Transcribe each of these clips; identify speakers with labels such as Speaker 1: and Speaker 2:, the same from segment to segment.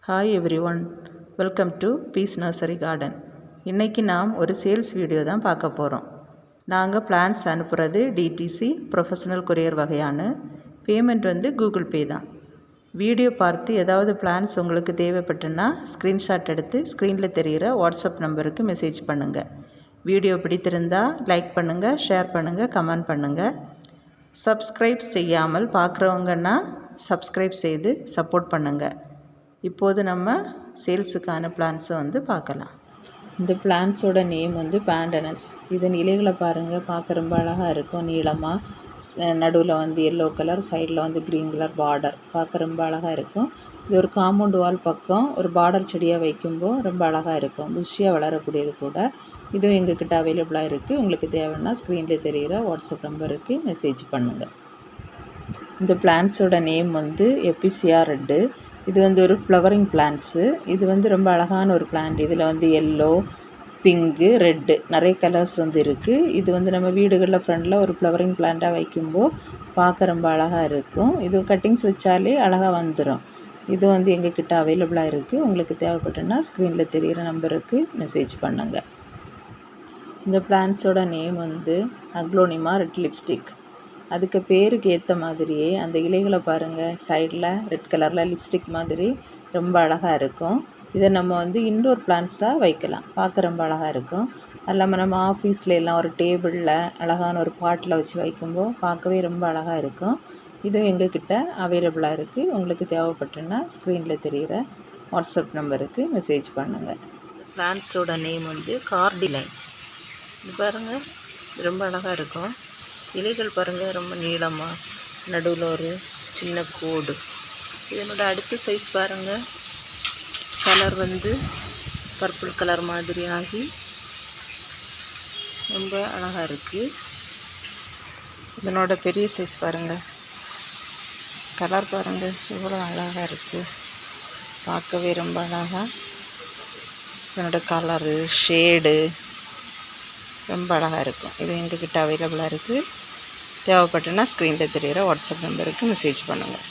Speaker 1: Hi everyone, welcome to peace nursery garden. இன்றைக்கி நாம் ஒரு சேல்ஸ் வீடியோ தான் பார்க்க போகிறோம். நாங்கள் பிளான்ஸ் அனுப்புகிறது டிடிசி ப்ரொஃபஷனல் கொரியர் வகையான பேமெண்ட் கூகுள் பே தான். வீடியோ பார்த்து ஏதாவது பிளான்ஸ் உங்களுக்கு தேவைப்பட்டுன்னா ஸ்க்ரீன்ஷாட் எடுத்து ஸ்க்ரீனில் தெரிகிற வாட்ஸ்அப் நம்பருக்கு மெசேஜ் பண்ணுங்கள். வீடியோ பிடித்திருந்தால் லைக் பண்ணுங்கள், ஷேர் பண்ணுங்கள், கமெண்ட் பண்ணுங்கள். சப்ஸ்கிரைப் செய்யாமல் பார்க்குறவங்கன்னா சப்ஸ்கிரைப் செய்து சப்போர்ட் பண்ணுங்கள். இப்போது நம்ம சேல்ஸுக்கான பிளான்ஸை பார்க்கலாம். இந்த பிளான்ஸோட நேம் பேண்டனஸ். இதன் இலைகளை பாருங்கள், பார்க்க ரொம்ப அழகாக இருக்கும். நீளமாக நடுவில் எல்லோ கலர், சைடில் க்ரீன் கலர் பார்டர், பார்க்க ரொம்ப அழகாக இருக்கும். இது ஒரு காம்பவுண்ட் வால் பக்கம் ஒரு பார்டர் செடியாக வைக்கும்போது ரொம்ப அழகாக இருக்கும். புஷ்ஷியாக வளரக்கூடியது கூட. இதுவும் எங்ககிட்ட அவைலபிளாக இருக்குது. உங்களுக்கு தேவைன்னா ஸ்க்ரீனில் தெரிகிற வாட்ஸ்அப் நம்பருக்கு மெசேஜ் பண்ணுங்கள். இந்த பிளான்ஸோட நேம் எபிசியா ரெட்டு. இது ஒரு ஃப்ளவரிங் பிளான்ட்ஸு. இது ரொம்ப அழகான ஒரு பிளான்ட். இதில் எல்லோ, பிங்கு, ரெட்டு நிறைய கலர்ஸ் இருக்குது. இது நம்ம வீடுகளில் ஃப்ரண்டில் ஒரு ஃப்ளவரிங் பிளான்ட்டாக வைக்கும்போது பார்க்க ரொம்ப அழகாக இருக்கும். இது கட்டிங்ஸ் வச்சாலே அழகாக வந்துடும். இது எங்ககிட்ட அவைலபிளாக இருக்குது. உங்களுக்கு தேவைப்பட்டுன்னா ஸ்க்ரீனில் தெரிகிற நம்பருக்கு மெசேஜ் பண்ணுங்கள். இந்த பிளான்ஸோட நேம் அக்லோனிமா ரெட் லிப்ஸ்டிக். அதுக்கு பேருக்கு ஏற்ற மாதிரியே அந்த இலைகளை பாருங்கள், சைடில் ரெட் கலரில் லிப்ஸ்டிக் மாதிரி ரொம்ப அழகாக இருக்கும். இதை நம்ம இன்டோர் பிளான்ட்ஸாக வைக்கலாம். பார்க்க ரொம்ப அழகாக இருக்கும். அது இல்லாமல் நம்ம ஆஃபீஸில் எல்லாம் ஒரு டேபிளில் அழகான ஒரு பாட்டில் வச்சு வைக்கும்போது பார்க்கவே ரொம்ப அழகாக இருக்கும். இதுவும் எங்ககிட்ட அவைலபிளாக இருக்குது. உங்களுக்கு தேவைப்பட்டுன்னா ஸ்க்ரீனில் தெரிகிற வாட்ஸ்அப் நம்பருக்கு மெசேஜ் பண்ணுங்கள். பிளான்ட்ஸோட நேம் கார்டிலைன். இது பாருங்கள், ரொம்ப அழகாக இருக்கும். இலைகள் பாருங்கள், ரொம்ப நீளமாக நடுவில் ஒரு சின்ன கோடு. இதனோட அடுத்த சைஸ் பாருங்கள், கலர் பர்பிள் கலர் மாதிரி ஆகி ரொம்ப அழகாக இருக்குது. இதனோட பெரிய சைஸ் பாருங்கள், கலர் பாருங்கள் எவ்வளோ அழகாக இருக்குது. பார்க்கவே ரொம்ப அழகாக. இதனோட கலரு, ஷேடு ரொம்ப அழகாக இருக்கும். இது எங்ககிட்ட அவைலபிளாக இருக்குது. தேவைப்பட்டுன்னா ஸ்க்ரீனில் தெரிகிற வாட்ஸ்அப் நம்பருக்கு மெசேஜ் பண்ணுங்கள்.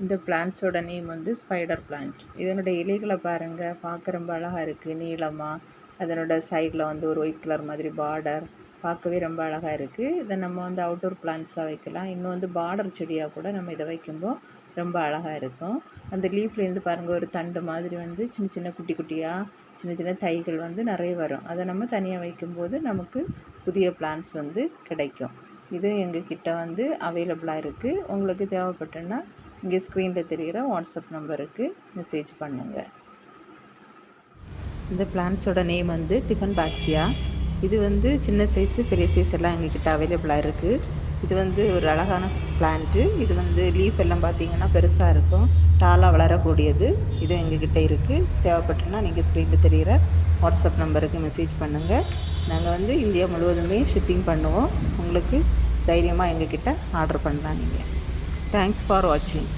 Speaker 1: இந்த பிளான்ஸோட நேம் ஸ்பைடர் பிளான்ட். இதனோட இலைகளை பாருங்கள், பார்க்க ரொம்ப அழகாக இருக்குது. நீளமாக அதனோட சைடில் ஒரு ஒயிட் கலர் மாதிரி பார்டர், பார்க்கவே ரொம்ப அழகாக இருக்குது. இதை நம்ம அவுட்டோர் பிளான்ட்ஸாக வைக்கலாம். இன்னும் பார்டர் செடியாக கூட நம்ம இதை வைக்கும்போது ரொம்ப அழகாக இருக்கும். அந்த லீஃப்லேருந்து பாருங்கள், ஒரு தண்டு மாதிரி சின்ன சின்ன குட்டி குட்டியாக சின்ன சின்ன தைகள் நிறைய வரும். அதை நம்ம தனியாக வைக்கும்போது நமக்கு புதிய பிளான்ஸ் கிடைக்கும். இது எங்ககிட்ட அவைலபிளாக இருக்குது. உங்களுக்கு தேவைப்பட்டுன்னா இங்கே ஸ்க்ரீனில் தெரிகிற வாட்ஸ்அப் நம்பருக்கு மெசேஜ் பண்ணுங்கள். இந்த பிளான்ஸோட நேம் டிஃபன் பாக்ஸியா. இது சின்ன சைஸு பெரிய சைஸ் எல்லாம் எங்ககிட்ட அவைலபிளாக இருக்குது. இது ஒரு அழகான பிளான்ட்டு. இது லீஃப் எல்லாம் பார்த்திங்கன்னா பெருசாக இருக்கும், டாலாக வளரக்கூடியது. இது எங்ககிட்ட இருக்குது. தேவைப்பட்டுன்னா நீங்கள் ஸ்க்ரீனில் தெரிகிற வாட்ஸ்அப் நம்பருக்கு மெசேஜ் பண்ணுங்கள். நாங்கள் இந்தியா முழுவதுமே ஷிப்பிங் பண்ணுவோம். உங்களுக்கு தைரியமாக எங்ககிட்ட ஆர்டர் பண்ணலாம் நீங்கள். தேங்க்ஸ் ஃபார் வாட்சிங்.